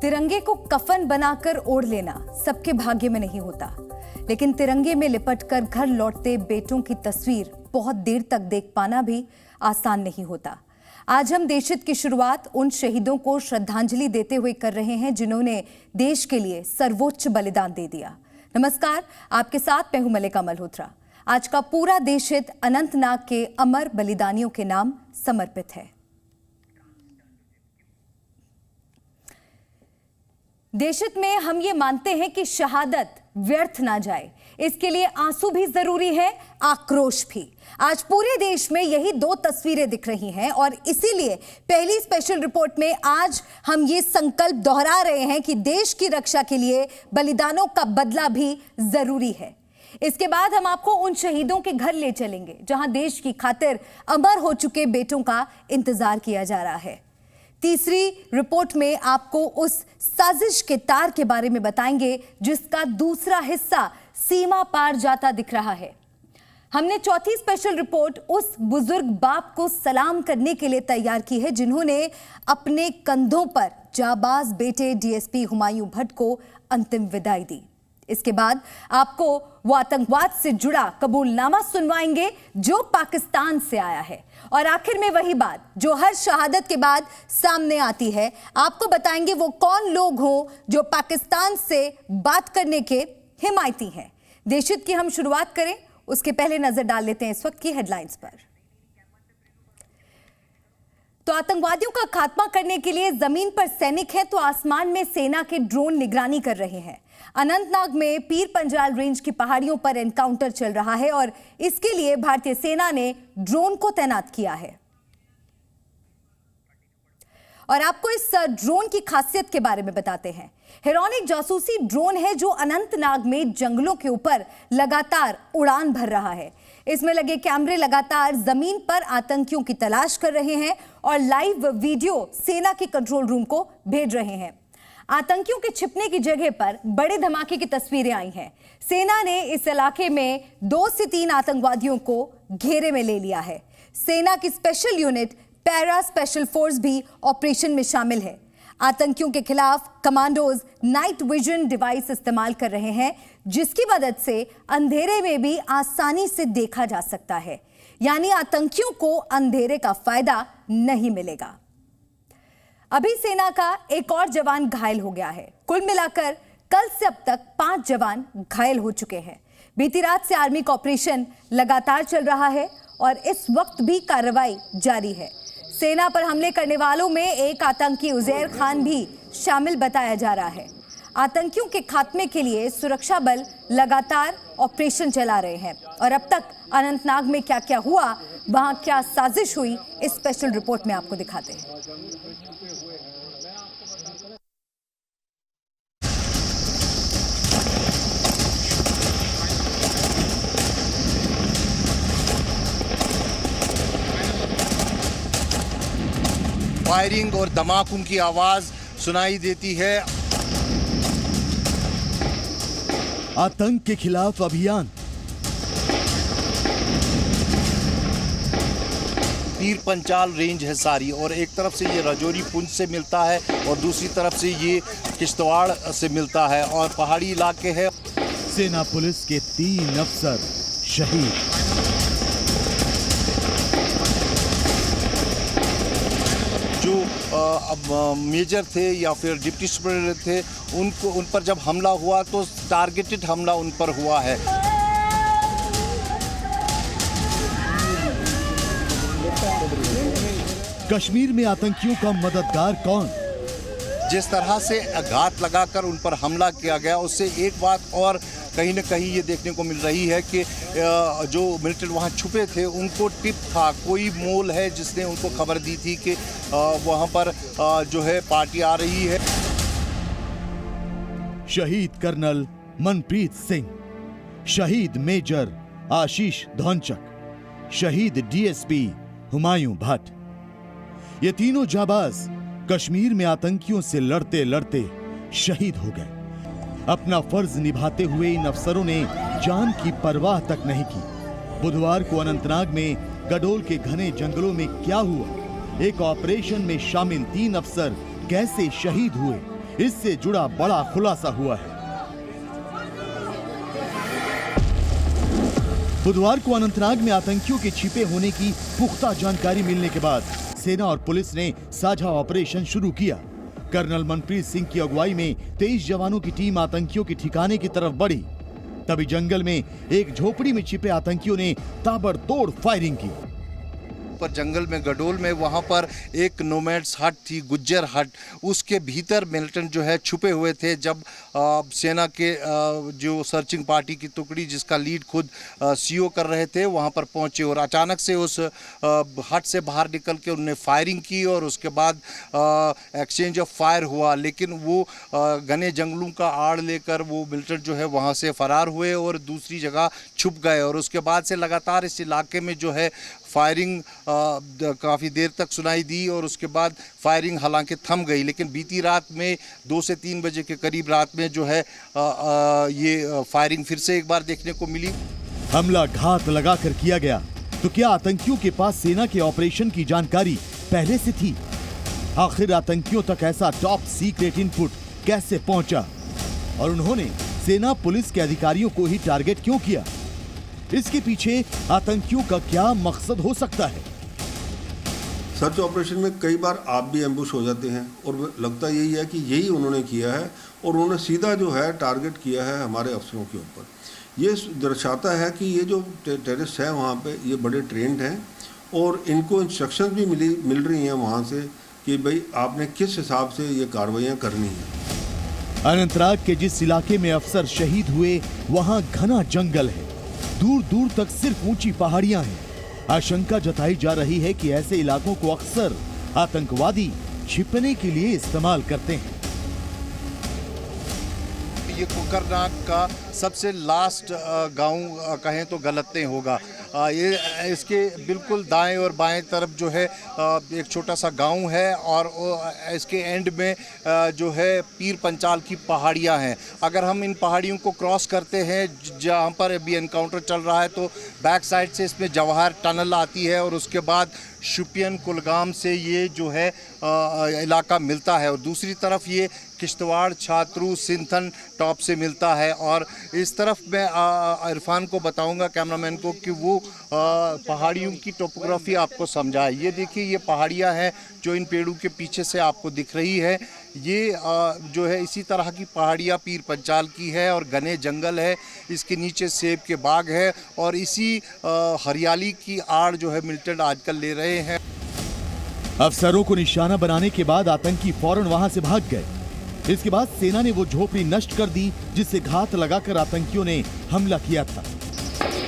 तिरंगे को कफन बनाकर ओढ़ लेना सबके भाग्य में नहीं होता, लेकिन तिरंगे में लिपटकर घर लौटते बेटों की तस्वीर बहुत देर तक देख पाना भी आसान नहीं होता। आज हम देशहित की शुरुआत उन शहीदों को श्रद्धांजलि देते हुए कर रहे हैं जिन्होंने देश के लिए सर्वोच्च बलिदान दे दिया। नमस्कार, आपके साथ मैं हूं मलिका मल्होत्रा। आज का पूरा देशहित अनंतनाग के अमर बलिदानियों के नाम समर्पित है। देशहित में हम ये मानते हैं कि शहादत व्यर्थ ना जाए, इसके लिए आंसू भी जरूरी है, आक्रोश भी। आज पूरे देश में यही दो तस्वीरें दिख रही हैं और इसीलिए पहली स्पेशल रिपोर्ट में आज हम ये संकल्प दोहरा रहे हैं कि देश की रक्षा के लिए बलिदानों का बदला भी जरूरी है। इसके बाद हम आपको उन शहीदों के घर ले चलेंगे जहां देश की खातिर अमर हो चुके बेटों का इंतजार किया जा रहा है। तीसरी रिपोर्ट में आपको उस साजिश के तार के बारे में बताएंगे जिसका दूसरा हिस्सा सीमा पार जाता दिख रहा है। हमने चौथी स्पेशल रिपोर्ट उस बुजुर्ग बाप को सलाम करने के लिए तैयार की है जिन्होंने अपने कंधों पर जाबाज बेटे डीएसपी हुमायूं भट्ट को अंतिम विदाई दी। इसके बाद आपको वो आतंकवाद से जुड़ा कबूलनामा सुनवाएंगे जो पाकिस्तान से आया है। और आखिर में वही बात जो हर शहादत के बाद सामने आती है, आपको बताएंगे वो कौन लोग हों जो पाकिस्तान से बात करने के हिमायती हैं। देशहित की हम शुरुआत करें उसके पहले नजर डाल लेते हैं इस वक्त की हेडलाइंस पर। तो आतंकवादियों का खात्मा करने के लिए जमीन पर सैनिक हैं तो आसमान में सेना के ड्रोन निगरानी कर रहे हैं। अनंतनाग में पीर पंजाल रेंज की पहाड़ियों पर एनकाउंटर चल रहा है और इसके लिए भारतीय सेना ने ड्रोन को तैनात किया है। और आपको इस ड्रोन की खासियत के बारे में बताते हैं। हेरॉन एक जासूसी ड्रोन है जो अनंतनाग में जंगलों के ऊपर लगातार उड़ान भर रहा है। इसमें लगे कैमरे लगातार जमीन पर आतंकियों की तलाश कर रहे हैं और लाइव वीडियो सेना के कंट्रोल रूम को भेज रहे हैं। आतंकियों के छिपने की जगह पर बड़े धमाके की तस्वीरें आई हैं। सेना ने इस इलाके में 2 से 3 आतंकवादियों को घेरे में ले लिया है। सेना की special unit para special force भी ऑपरेशन में शामिल है। आतंकियों के खिलाफ कमांडोज नाइट विजन डिवाइस इस्तेमाल कर रहे हैं जिसकी मदद से अंधेरे में भी आसानी से देखा जा सकता है, यानी आतंकियों को अंधेरे का फायदा नहीं मिलेगा। अभी सेना का एक और जवान घायल हो गया है। कुल मिलाकर कल से अब तक 5 जवान घायल हो चुके हैं। बीती रात से आर्मी का ऑपरेशन लगातार चल रहा है और इस वक्त भी कार्रवाई जारी है। सेना पर हमले करने वालों में एक आतंकी उजैर खान भी शामिल बताया जा रहा है। आतंकियों के खात्मे के लिए सुरक्षा बल लगातार ऑपरेशन चला रहे हैं और अब तक अनंतनाग में क्या क्या हुआ, वहां क्या साजिश हुई, इस स्पेशल रिपोर्ट में आपको दिखाते हैं। फायरिंग और धमाकों की आवाज सुनाई देती है। आतंक के खिलाफ अभियान। पीर पंचाल रेंज है सारी और एक तरफ से ये राजौरी पुंछ से मिलता है और दूसरी तरफ से ये किश्तवाड़ से मिलता है और पहाड़ी इलाके है। सेना पुलिस के 3 अफसर शहीद। जो मेजर थे या फिर डिप्टी सुपरिटेंडेंट थे उन पर जब हमला हुआ तो टारगेटेड हमला उन पर हुआ है। कश्मीर में आतंकियों का मददगार कौन? जिस तरह से घात लगाकर उन पर हमला किया गया उससे एक बात और कहीं न कहीं ये देखने को मिल रही है कि जो मिलिटेंट वहाँ छुपे थे उनको टिप था, कोई मोल है जिसने उनको खबर दी थी कि वहाँ पर जो है पार्टी आ रही है। शहीद कर्नल मनप्रीत सिंह, शहीद मेजर आशीष धौनचक, शहीद डीएसपी हुमायूं भट्ट। ये तीनों जाबाज कश्मीर में आतंकियों से लड़ते लड़ते शहीद हो गए। अपना फर्ज निभाते हुए इन अफसरों ने जान की परवाह तक नहीं की। बुधवार को अनंतनाग में गडोल के घने जंगलों में क्या हुआ, एक ऑपरेशन में शामिल 3 अफसर कैसे शहीद हुए, इससे जुड़ा बड़ा खुलासा हुआ है। बुधवार को अनंतनाग में आतंकियों के छिपे होने की पुख्ता जानकारी मिलने के बाद सेना और पुलिस ने साझा ऑपरेशन शुरू किया। कर्नल मनप्रीत सिंह की अगुवाई में 23 जवानों की टीम आतंकियों के ठिकाने की तरफ बढ़ी। तभी जंगल में एक झोपड़ी में छिपे आतंकियों ने ताबड़तोड़ फायरिंग की। पर जंगल में गडोल में वहाँ पर एक नोमैड्स हट थी, गुज्जर हट, उसके भीतर मिलिटेंट जो है छुपे हुए थे। जब सेना के जो सर्चिंग पार्टी की टुकड़ी जिसका लीड खुद सीओ कर रहे थे वहाँ पर पहुँचे और अचानक से उस हट से बाहर निकल के उन्होंने फायरिंग की और उसके बाद एक्सचेंज ऑफ फायर हुआ। लेकिन वो घने जंगलों का आड़ लेकर वो मिलिटेंट जो है वहाँ से फरार हुए और दूसरी जगह छुप गए। और उसके बाद से लगातार इस इलाके में जो है फायरिंग काफ़ी देर तक सुनाई दी और उसके बाद फायरिंग हालांकि थम गई। लेकिन बीती रात में 2 से 3 बजे के करीब रात में जो है ये फायरिंग फिर से एक बार देखने को मिली। हमला घात लगाकर किया गया तो क्या आतंकियों के पास सेना के ऑपरेशन की जानकारी पहले से थी? आखिर आतंकियों तक ऐसा टॉप सीक्रेट इनपुट कैसे पहुंचा और उन्होंने सेना पुलिस के अधिकारियों को ही टारगेट क्यों किया? इसके पीछे आतंकियों का क्या मकसद हो सकता है? सर्च ऑपरेशन में कई बार आप भी एम्बुश हो जाते हैं और लगता यही है कि यही उन्होंने किया है और उन्होंने सीधा जो है टारगेट किया है हमारे अफसरों के ऊपर। ये दर्शाता है कि ये जो टेररिस्ट हैं वहाँ पे ये बड़े ट्रेंड हैं और इनको इंस्ट्रक्शंस भी मिल रही हैं वहाँ से कि भाई आपने किस हिसाब से ये कार्रवाइयाँ करनी है। अनंतनाग के जिस इलाके में अफसर शहीद हुए वहाँ घना जंगल है, दूर दूर तक सिर्फ ऊंची पहाड़ियां हैं। आशंका जताई जा रही है कि ऐसे इलाकों को अक्सर आतंकवादी छिपने के लिए इस्तेमाल करते हैं। ये कोकरनाग का सबसे लास्ट गांव कहें तो गलत नहीं होगा। ये इसके बिल्कुल दाएं और बाएं तरफ जो है एक छोटा सा गांव है और इसके एंड में जो है पीर पंचाल की पहाड़ियां हैं। अगर हम इन पहाड़ियों को क्रॉस करते हैं जहां पर अभी एनकाउंटर चल रहा है तो बैक साइड से इसमें जवाहर टनल आती है और उसके बाद शुपियन कुलगाम से ये जो है इलाका मिलता है और दूसरी तरफ ये किश्तवाड़, छात्रू, सिंथन टॉप से मिलता है। और इस तरफ मैं इरफान को बताऊंगा कैमरामैन को कि वो पहाड़ियों की टोपोग्राफी आपको समझाए। ये देखिए ये पहाड़ियाँ हैं जो इन पेड़ों के पीछे से आपको दिख रही है। ये जो है इसी तरह की पहाड़ियाँ पीर पंचाल की है और घने जंगल है, इसके नीचे सेब के बाग है और इसी हरियाली की आड़ जो है मिलिटेंट आजकल ले रहे हैं। अफसरों को निशाना बनाने के बाद आतंकी फौरन वहां से भाग गए। इसके बाद सेना ने वो झोपड़ी नष्ट कर दी जिससे घात लगाकर आतंकियों ने हमला किया था।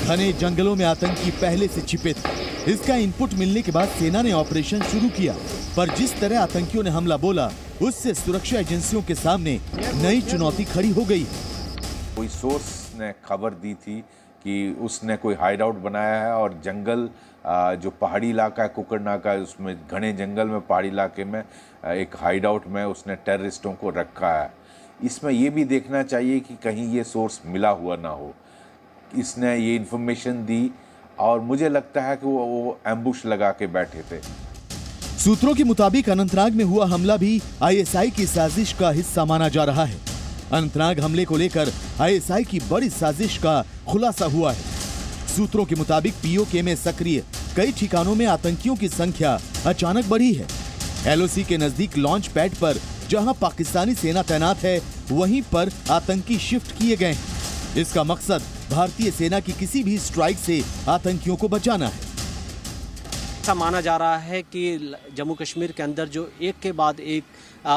घने जंगलों में आतंकी पहले से छिपे थे। इसका इनपुट मिलने के बाद सेना ने ऑपरेशन शुरू किया, पर जिस तरह आतंकियों ने हमला बोला उससे सुरक्षा एजेंसियों के सामने नई चुनौती खड़ी हो गई। कोई सोर्स ने खबर दी थी कि उसने कोई हाइड आउट बनाया है और जंगल जो पहाड़ी इलाका है कोकरनाग का, उसमें घने जंगल में पहाड़ी इलाके में एक हाइड आउट में उसने टेररिस्टों को रखा है। इसमें ये भी देखना चाहिए कि कहीं ये सोर्स मिला हुआ ना हो। इसने ये इन्फॉर्मेशन दी और मुझे लगता है कि वो एम्बुश लगा के बैठे थे। सूत्रों के मुताबिक अनंतनाग में हुआ हमला भी आईएसआई की साजिश का हिस्सा माना जा रहा है। अनंतनाग हमले को लेकर आईएसआई की बड़ी साजिश का खुलासा हुआ है। सूत्रों के मुताबिक पीओके में सक्रिय कई ठिकानों में आतंकियों की संख्या अचानक बढ़ी है। एलओसी के नजदीक लॉन्च पैड पर जहां पाकिस्तानी सेना तैनात है वहीं पर आतंकी शिफ्ट किए गए हैं। इसका मकसद भारतीय सेना की किसी भी स्ट्राइक से आतंकियों को बचाना है। ऐसा माना जा रहा है कि जम्मू कश्मीर के अंदर जो एक के बाद एक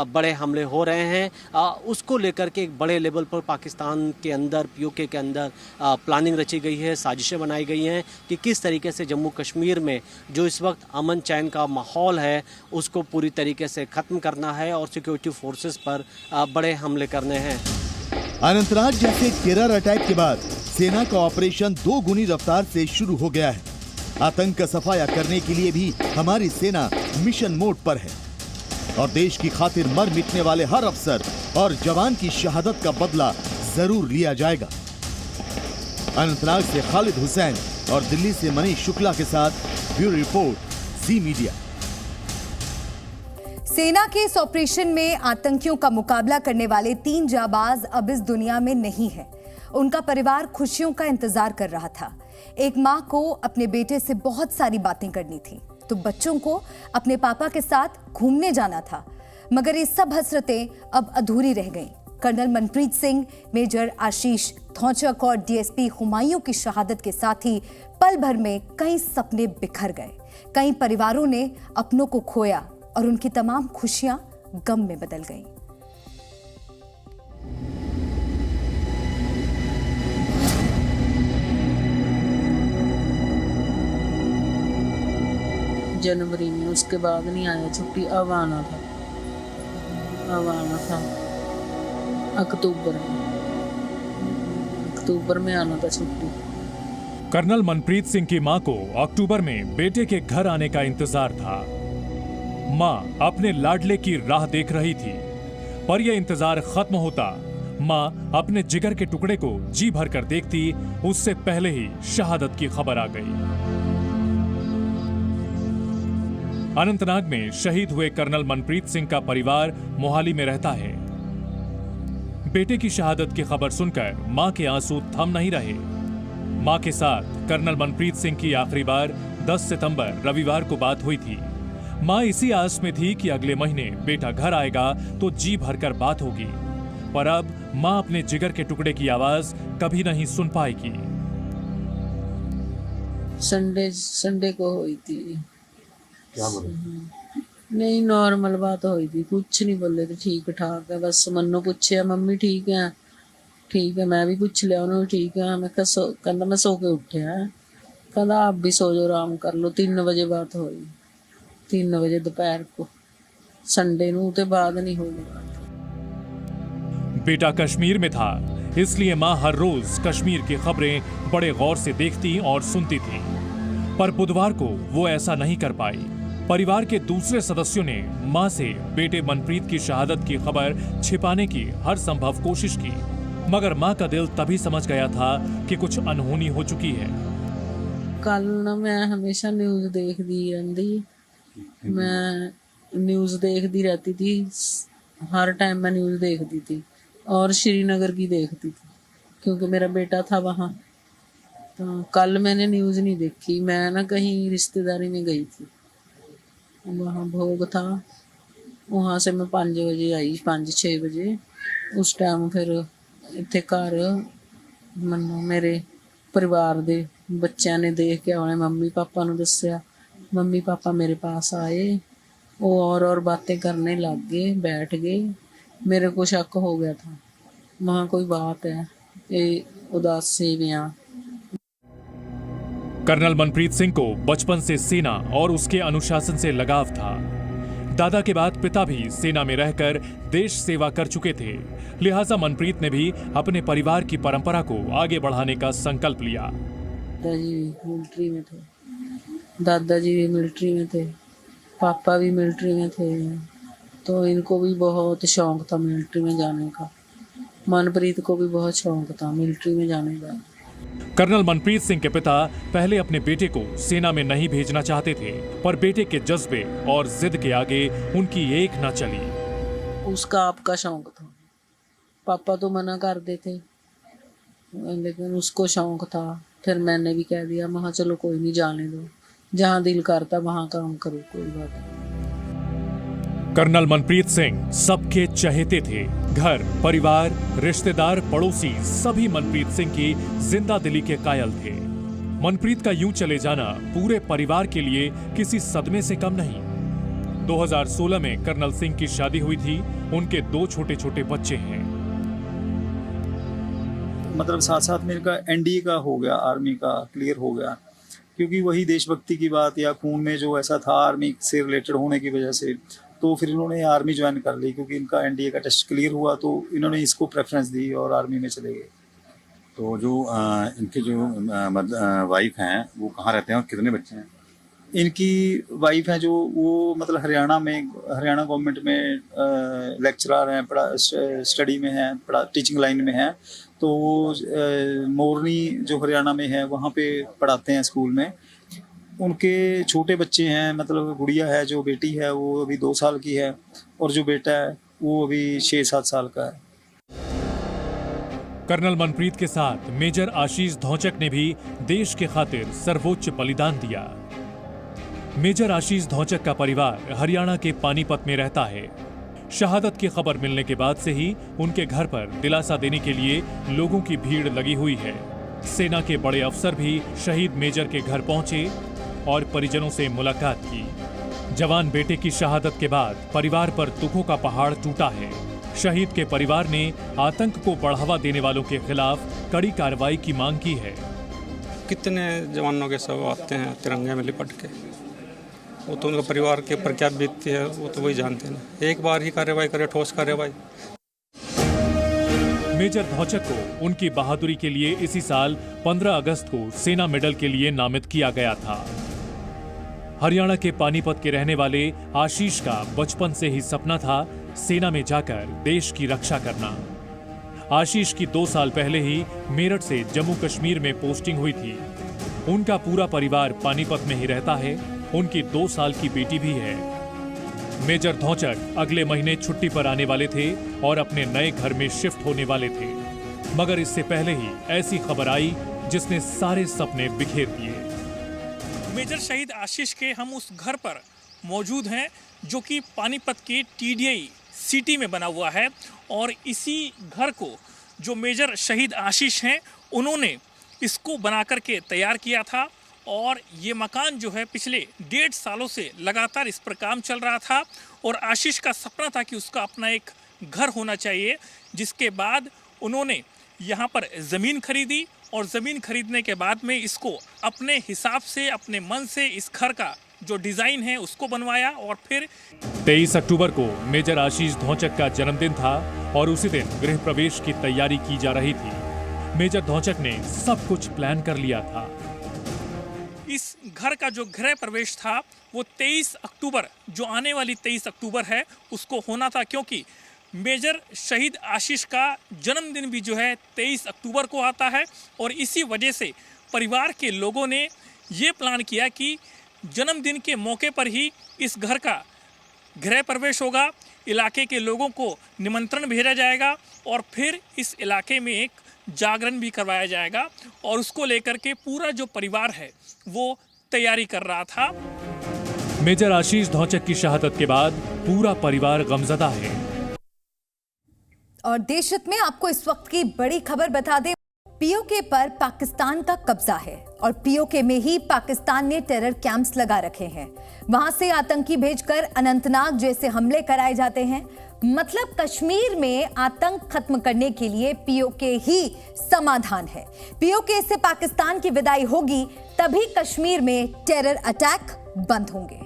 बड़े हमले हो रहे हैं उसको लेकर के एक बड़े लेवल पर पाकिस्तान के अंदर पीओके के अंदर प्लानिंग रची गई है, साजिशें बनाई गई हैं कि किस तरीके से जम्मू कश्मीर में जो इस वक्त अमन चैन का माहौल है उसको पूरी तरीके से ख़त्म करना है और सिक्योरिटी फोर्सेस पर बड़े हमले करने हैं। अनंतनाग जैसे टेरर अटैक के बाद सेना का ऑपरेशन 2 गुनी रफ्तार से शुरू हो गया है। आतंक का सफाया करने के लिए भी हमारी सेना मिशन मोड पर है और देश की खातिर मर मिटने वाले हर अफसर और जवान की शहादत का बदला जरूर लिया जाएगा। अनंतनाग से खालिद हुसैन और दिल्ली से मनीष शुक्ला के साथ ब्यूरो रिपोर्ट, जी मीडिया। सेना के इस ऑपरेशन में आतंकियों का मुकाबला करने वाले 3 जाबाज अब इस दुनिया में नहीं है। उनका परिवार खुशियों का इंतजार कर रहा था। एक माँ को अपने बेटे से बहुत सारी बातें करनी थी, तो बच्चों को अपने पापा के साथ घूमने जाना था, मगर ये सब हसरतें अब अधूरी रह गईं। कर्नल मनप्रीत सिंह, मेजर आशीष धौंचक और डीएसपी हुमायूं की शहादत के साथ ही पल भर में कई सपने बिखर गए। कई परिवारों ने अपनों को खोया और उनकी तमाम खुशियां गम में बदल गईं। जनवरी में, उसके बाद नहीं आया छुट्टी। अब आना था अक्टूबर में आना था छुट्टी। कर्नल मनप्रीत सिंह की मां को अक्टूबर में बेटे के घर आने का इंतजार था। मां अपने लाडले की राह देख रही थी, पर यह इंतजार खत्म होता मां अपने जिगर के टुकड़े को जी भर कर देखती, उससे पहले ही शहादत की खबर आ गई। अनंतनाग में शहीद हुए कर्नल मनप्रीत सिंह का परिवार मोहाली में रहता है। बेटे की शहादत की खबर सुनकर मां के आंसू थम नहीं रहे। मां के साथ कर्नल मनप्रीत सिंह की आखिरी बार 10 सितंबर रविवार को बात हुई थी। मां इसी आस में थी कि अगले महीने बेटा घर आएगा तो जी भरकर बात होगी, पर अब मां अपने जिगर के टुकड़े की आवाज कभी नहीं सुन पाएगी। संडे को हुई थी। क्या बोले? नहीं, नॉर्मल बात हुई थी, कुछ नहीं बोले थे, ठीक ठाक है। बस मन्नू पूछे मम्मी ठीक है, मैं भी पूछ लिया उन्होंने ठीक है। मैं कहता मैं सो के उठे हैं, कहता आप भी सो जाओ, आराम कर लो। 3 बजे बात हुई, 3 बजे दोपहर को, संडे नू ते बाद नहीं हुई बात। बेटा कश्मीर में था, इसलिए मां हर रोज कश्मीर की खबरें बड़े गौर से देखती और सुनती थी, पर बुधवार को वो ऐसा नहीं कर पाई। परिवार के दूसरे सदस्यों ने मां से बेटे मनप्रीत की शहादत की खबर छिपाने की हर संभव कोशिश की, मगर मां का दिल तभी समझ गया था कि कुछ अनहोनी हो चुकी है। कल ना मैं हमेशा न्यूज़ देखती रहती, मैं न्यूज़ देखती रहती थी, हर टाइम मैं न्यूज़ देखती थी और श्रीनगर की देखती थी क्योंकि मेरा बेटा था वहाँ। तो कल मैंने न्यूज़ नहीं देखी, मैं ना कहीं रिश्तेदारी में गई थी, वहाँ भोग था, वहाँ से मैं 5 बजे आई, 5-6 बजे। उस टाइम फिर इत्थे घर मन्नो मेरे परिवार दे बच्चों ने देख के उन्हें मम्मी पापा नूं दस्सिया। मम्मी पापा मेरे पास आए, वो और बातें करने लग गए, बैठ गए। मेरे को शक हो गया था वहाँ कोई बात है, ये उदास से भी आ। कर्नल मनप्रीत सिंह को बचपन से सेना और उसके अनुशासन से लगाव था। दादा के बाद पिता भी सेना में रहकर देश सेवा कर चुके थे, लिहाजा मनप्रीत ने भी अपने परिवार की परंपरा को आगे बढ़ाने का संकल्प लिया। दादाजी मिलिट्री में थे, दादाजी भी मिलिट्री में थे, पापा भी मिलिट्री में थे, तो इनको भी बहुत शौक था मिलिट्री में जाने का। मनप्रीत को भी बहुत शौक था मिलिट्री में जाने का। कर्नल मनप्रीत सिंह के पिता पहले अपने बेटे को सेना में नहीं भेजना चाहते थे, पर बेटे के जज्बे और जिद के आगे उनकी एक न चली। उसका आपका शौक था, पापा तो मना कर देते, लेकिन उसको शौक था। फिर मैंने भी कह दिया, महा चलो कोई नहीं, जाने दो, जहाँ दिल करता वहाँ काम करो, कोई बात नहीं। कर्नल मनप्रीत सिंह सबके चहेते थे। घर, परिवार, रिश्तेदार, पड़ोसी सभी मनप्रीत सिंह की जिंदा दिली के कायल थे। मनप्रीत का यूं चले जाना पूरे परिवार के लिए किसी सदमे से कम नहीं। 2016 में कर्नल सिंह की शादी हुई थी, उनके 2 छोटे छोटे बच्चे हैं। मतलब साथ साथ मेरे का एनडीए का हो गया, आर्मी का क्लियर हो गया, क्योंकि वही देशभक्ति की बात या खून में जो ऐसा था आर्मी से रिलेटेड होने की वजह से, तो फिर इन्होंने आर्मी ज्वाइन कर ली क्योंकि इनका एनडीए का टेस्ट क्लियर हुआ, तो इन्होंने इसको प्रेफरेंस दी और आर्मी में चले गए। तो जो इनके जो वाइफ हैं वो कहाँ रहते हैं और कितने बच्चे हैं? इनकी वाइफ हैं जो वो मतलब हरियाणा गवर्नमेंट में लेक्चरर हैं, स्टडी में हैं, टीचिंग लाइन में हैं। तो वो मोरनी जो हरियाणा में है वहाँ पे पढ़ाते हैं स्कूल में। उनके छोटे बच्चे हैं, मतलब गुड़िया है, जो बेटी है वो अभी 2 साल की है और जो बेटा है वो अभी 6-7 साल का है। कर्नल मनप्रीत के साथ मेजर आशीष धौचक ने भी देश के खातिर सर्वोच्च बलिदान दिया। मेजर आशीष धौचक का परिवार हरियाणा के पानीपत में रहता है। शहादत की खबर मिलने के बाद से ही उनके घर पर दिलासा देने के लिए लोगों की भीड़ लगी हुई है। सेना के बड़े अफसर भी शहीद मेजर के घर पहुंचे और परिजनों से मुलाकात की। जवान बेटे की शहादत के बाद परिवार पर दुखों का पहाड़ टूटा है। शहीद के परिवार ने आतंक को बढ़ावा देने वालों के खिलाफ कड़ी कार्रवाई की मांग की है। कितने जवानों के शव आते हैं तिरंगे में लिपट के, वो तो उनका परिवार के ऊपर क्या बीतती है वो तो वही जानते हैं। एक बार ही कार्रवाई करे, ठोस कार्रवाई। मेजर धौचक को उनकी बहादुरी के लिए इसी साल 15 अगस्त को सेना मेडल के लिए नामित किया गया था। हरियाणा के पानीपत के रहने वाले आशीष का बचपन से ही सपना था सेना में जाकर देश की रक्षा करना। आशीष की 2 साल पहले ही मेरठ से जम्मू कश्मीर में पोस्टिंग हुई थी। उनका पूरा परिवार पानीपत में ही रहता है। उनकी 2 साल की बेटी भी है। मेजर धौचक अगले महीने छुट्टी पर आने वाले थे और अपने नए घर में शिफ्ट होने वाले थे, मगर इससे पहले ही ऐसी खबर आई जिसने सारे सपने बिखेर दिए। मेजर शहीद आशीष के हम उस घर पर मौजूद हैं जो कि पानीपत के टीडीआई सिटी में बना हुआ है, और इसी घर को जो मेजर शहीद आशीष हैं उन्होंने इसको बना करके तैयार किया था। और ये मकान जो है पिछले 1.5 सालों से लगातार इस पर काम चल रहा था, और आशीष का सपना था कि उसका अपना एक घर होना चाहिए। जिसके बाद उन्होंने यहाँ पर ज़मीन खरीदी, और ज़मीन खरीदने के बाद में इसको अपने हिसाब से, अपने मन से इस घर का जो डिज़ाइन है उसको बनवाया। और फिर 23 अक्टूबर को मेजर आशीष धौचक का जन्मदिन था और उसी दिन गृह प्रवेश की तैयारी की जा रही थी। मेजर धौचक ने सब कुछ प्लान कर लिया था। इस घर का जो गृह प्रवेश था वो 23 अक्टूबर, जो आने वाली 23 अक्टूबर है, उसको होना था, क्योंकि मेजर शहीद आशीष का जन्मदिन भी जो है 23 अक्टूबर को आता है। और इसी वजह से परिवार के लोगों ने ये प्लान किया कि जन्मदिन के मौके पर ही इस घर का गृह प्रवेश होगा, इलाके के लोगों को निमंत्रण भेजा जाएगा, और फिर इस इलाके में एक जागरण भी करवाया जाएगा। और उसको लेकर के पूरा जो परिवार है वो तैयारी कर रहा था। मेजर आशीष धौचक की शहादत के बाद पूरा परिवार गमजदा है। और देश हित में आपको इस वक्त की बड़ी खबर बता दें, पीओके पर पाकिस्तान का कब्जा है और पीओके में ही पाकिस्तान ने टेरर कैंप्स लगा रखे हैं। वहां से आतंकी भेजकर अनंतनाग जैसे हमले कराए जाते हैं। मतलब कश्मीर में आतंक खत्म करने के लिए पीओके ही समाधान है। पीओके से पाकिस्तान की विदाई होगी तभी कश्मीर में टेरर अटैक बंद होंगे।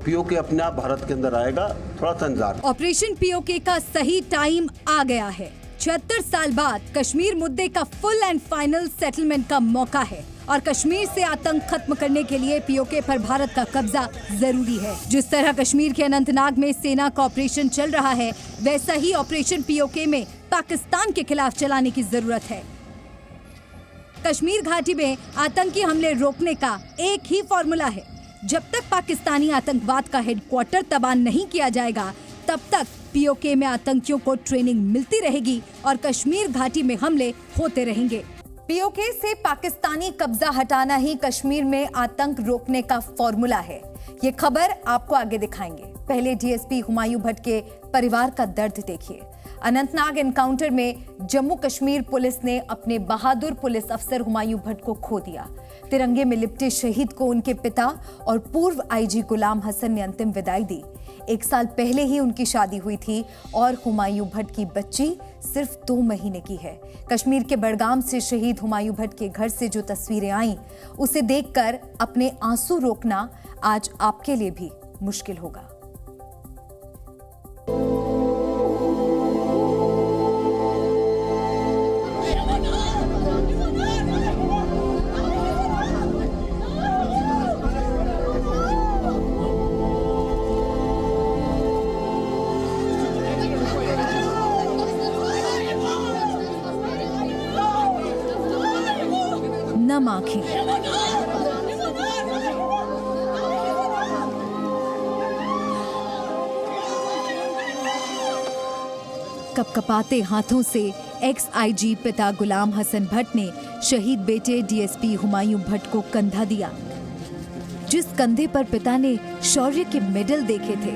पीओके अपने आप भारत के अंदर आएगा, थोड़ा सा इंतजार। ऑपरेशन पीओके का सही टाइम आ गया है। 76 साल बाद कश्मीर मुद्दे का फुल एंड फाइनल सेटलमेंट का मौका है, और कश्मीर से आतंक खत्म करने के लिए पीओके पर भारत का कब्जा जरूरी है। जिस तरह कश्मीर के अनंतनाग में सेना का ऑपरेशन चल रहा है, वैसा ही ऑपरेशन पीओके में पाकिस्तान के खिलाफ चलाने की जरूरत है। कश्मीर घाटी में आतंकी हमले रोकने का एक ही फॉर्मूला है। जब तक पाकिस्तानी आतंकवाद का हेडक्वार्टर तबाह नहीं किया जाएगा, तब तक पीओके में आतंकियों को ट्रेनिंग मिलती रहेगी और कश्मीर घाटी में हमले होते रहेंगे। पीओके से पाकिस्तानी कब्जा हटाना ही कश्मीर में आतंक रोकने का फॉर्मूला है। ये खबर आपको आगे दिखाएंगे। पहले डीएसपी हुमायूं भट्ट के परिवार का दर्द देखिए। अनंतनाग एनकाउंटर में जम्मू कश्मीर पुलिस ने अपने बहादुर पुलिस अफसर हुमायूं भट्ट को खो दिया। तिरंगे में लिपटे शहीद को उनके पिता और पूर्व आईजी गुलाम हसन ने अंतिम विदाई दी। 1 साल पहले ही उनकी शादी हुई थी और हुमायूं भट्ट की बच्ची सिर्फ 2 महीने की है। कश्मीर के बड़गाम से शहीद हुमायूं भट्ट के घर से जो तस्वीरें आईं, उसे देखकर अपने आंसू रोकना आज आपके लिए भी मुश्किल होगा। नम आंखें, कपकपाते हाथों से एक्स आईजी पिता गुलाम हसन भट्ट ने शहीद बेटे डीएसपी हुमायूं भट्ट को कंधा दिया। जिस कंधे पर पिता ने शौर्य के मेडल देखे थे,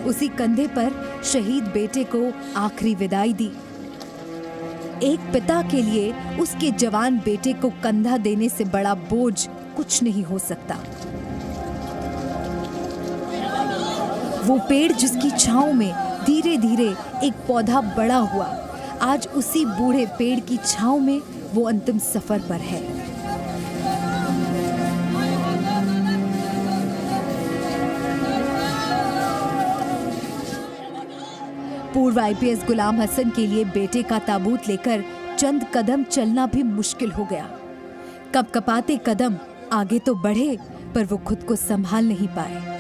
उसी कंधे पर शहीद बेटे को आखिरी विदाई दी। एक पिता के लिए उसके जवान बेटे को कंधा देने से बड़ा बोझ कुछ नहीं हो सकता। वो पेड़ जिसकी छांव में धीरे धीरे एक पौधा बड़ा हुआ, आज उसी बूढ़े पेड़ की छांव में वो अंतिम सफर पर है। पूर्व आईपीएस गुलाम हसन के लिए बेटे का ताबूत लेकर चंद कदम चलना भी मुश्किल हो गया। कपकपाते कदम आगे तो बढ़े, पर वो खुद को संभाल नहीं पाए।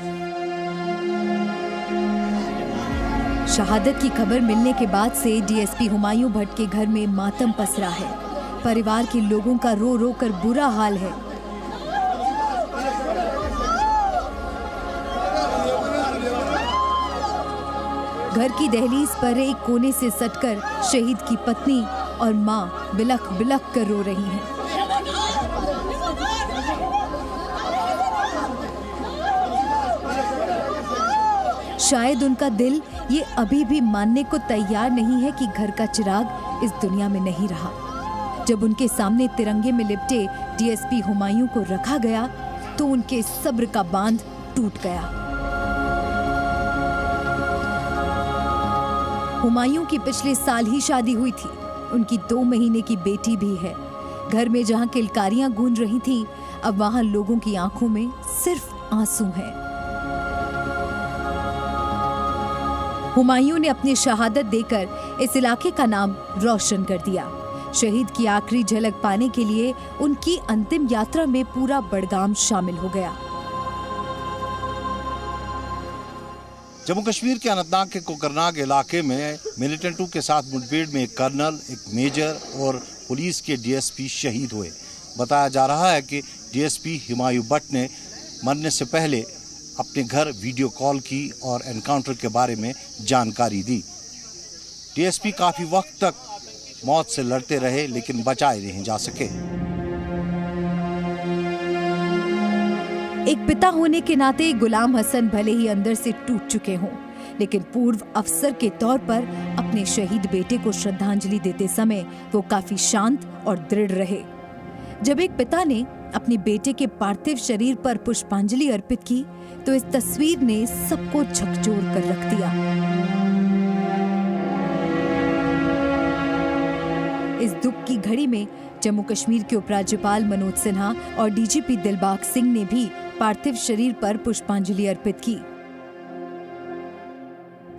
शहादत की खबर मिलने के बाद से डीएसपी हुमायूं भट्ट के घर में मातम पसरा है। परिवार के लोगों का रो रो कर बुरा हाल है। घर की दहलीज पर एक कोने से सटकर शहीद की पत्नी और मां बिलख बिलख कर रो रही हैं। शायद उनका दिल ये अभी भी मानने को तैयार नहीं है कि घर का चिराग इस दुनिया में नहीं रहा। जब उनके सामने तिरंगे में लिपटे डीएसपी हुमायूं को रखा गया तो उनके सब्र का बांध टूट गया। हुमायूं की पिछले साल ही शादी हुई थी। उनकी 2 महीने की बेटी भी है। घर में जहां किलकारियां गूंज रही थी, अब वहां लोगों की आंखों में सिर्फ आंसू हैं। हुमायूं ने अपनी शहादत देकर इस इलाके का नाम रोशन कर दिया। शहीद की आखिरी झलक पाने के लिए उनकी अंतिम यात्रा में पूरा बड़गाम शामिल हो गया। जम्मू कश्मीर के अनंतनाग के कोकरनाग इलाके में मिलिटेंटों के साथ मुठभेड़ में एक कर्नल, एक मेजर और पुलिस के डीएसपी शहीद हुए। बताया जा रहा है कि डीएसपी हुमायूं भट्ट ने मरने से पहले अपने घर वीडियो कॉल की और एनकाउंटर के बारे में जानकारी दी। डीएसपी काफी वक्त तक मौत से लड़ते रहे, लेकिन बचाए नहीं जा सके। एक पिता होने के नाते गुलाम हसन भले ही अंदर से टूट चुके हों, लेकिन पूर्व अफसर के तौर पर अपने शहीद बेटे को श्रद्धांजलि देते समय वो काफी शांत और दृढ़ रहे। जब एक पिता ने अपने बेटे के पार्थिव शरीर पर पुष्पांजलि अर्पित की, तो इस तस्वीर ने सबको झकझोर कर रख दिया। इस दुख की घड़ी में जम्मू कश्मीर के उपराज्यपाल मनोज सिन्हा और डीजीपी दिलबाग सिंह ने भी पार्थिव शरीर पर पुष्पांजलि अर्पित की।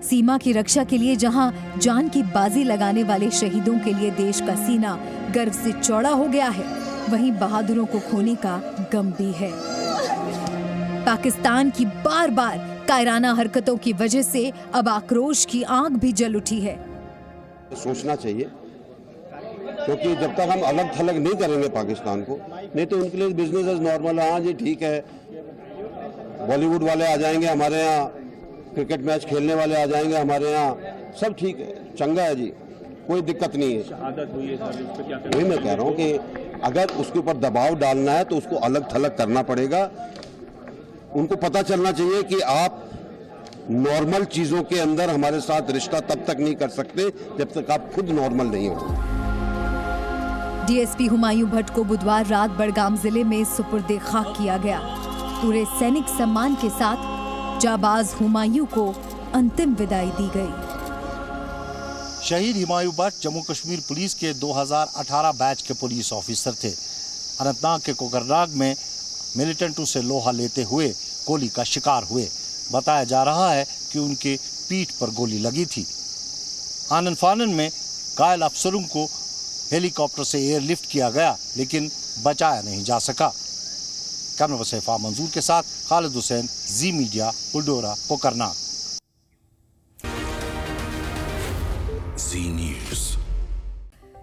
सीमा की रक्षा के लिए जहां जान की बाजी लगाने वाले शहीदों के लिए देश का सीना गर्व से चौड़ा हो गया है, वहीं बहादुरों को खोने का गम भी है। पाकिस्तान की बार बार कायराना हरकतों की वजह से अब आक्रोश की आग भी जल उठी है। सोचना चाहिए, क्योंकि जब तक हम अलग थलग नहीं करेंगे पाकिस्तान को, नहीं तो उनके लिए बिजनेस एज नॉर्मल है। हाँ जी ठीक है, बॉलीवुड वाले आ जाएंगे हमारे यहाँ, क्रिकेट मैच खेलने वाले आ जाएंगे हमारे यहाँ, सब ठीक है, चंगा है जी, कोई दिक्कत नहीं है। वही मैं कह रहा हूँ कि अगर उसके ऊपर दबाव डालना है तो उसको अलग थलग करना पड़ेगा। उनको पता चलना चाहिए कि आप नॉर्मल चीजों के अंदर हमारे साथ रिश्ता तब तक नहीं कर सकते जब तक आप खुद नॉर्मल नहीं हो। डीएसपी हुमायूं भट्ट को बुधवार रात बड़गाम जिले में सुपुर्दे खाक किया गया। पूरे सैनिक सम्मान के साथ जाबाज हुमायूं को अंतिम विदाई दी गई। शहीद हुमायूं भट्ट जम्मू कश्मीर पुलिस के 2018 बैच के पुलिस ऑफिसर थे। अनंतनाग के कोकरनाग में मिलिटेंटों से लोहा लेते हुए गोली का शिकार हुए। बताया जा रहा है कि उनके पीठ पर गोली लगी थी। आनन फानन में घायल अफसरों को हेलीकॉप्टर से एयरलिफ्ट किया गया, लेकिन बचाया नहीं जा सका। कैमरा पर्सन मंजूर के साथ खालिद हुसैन, जी मीडिया, पुलडोरा, कोकरनाग।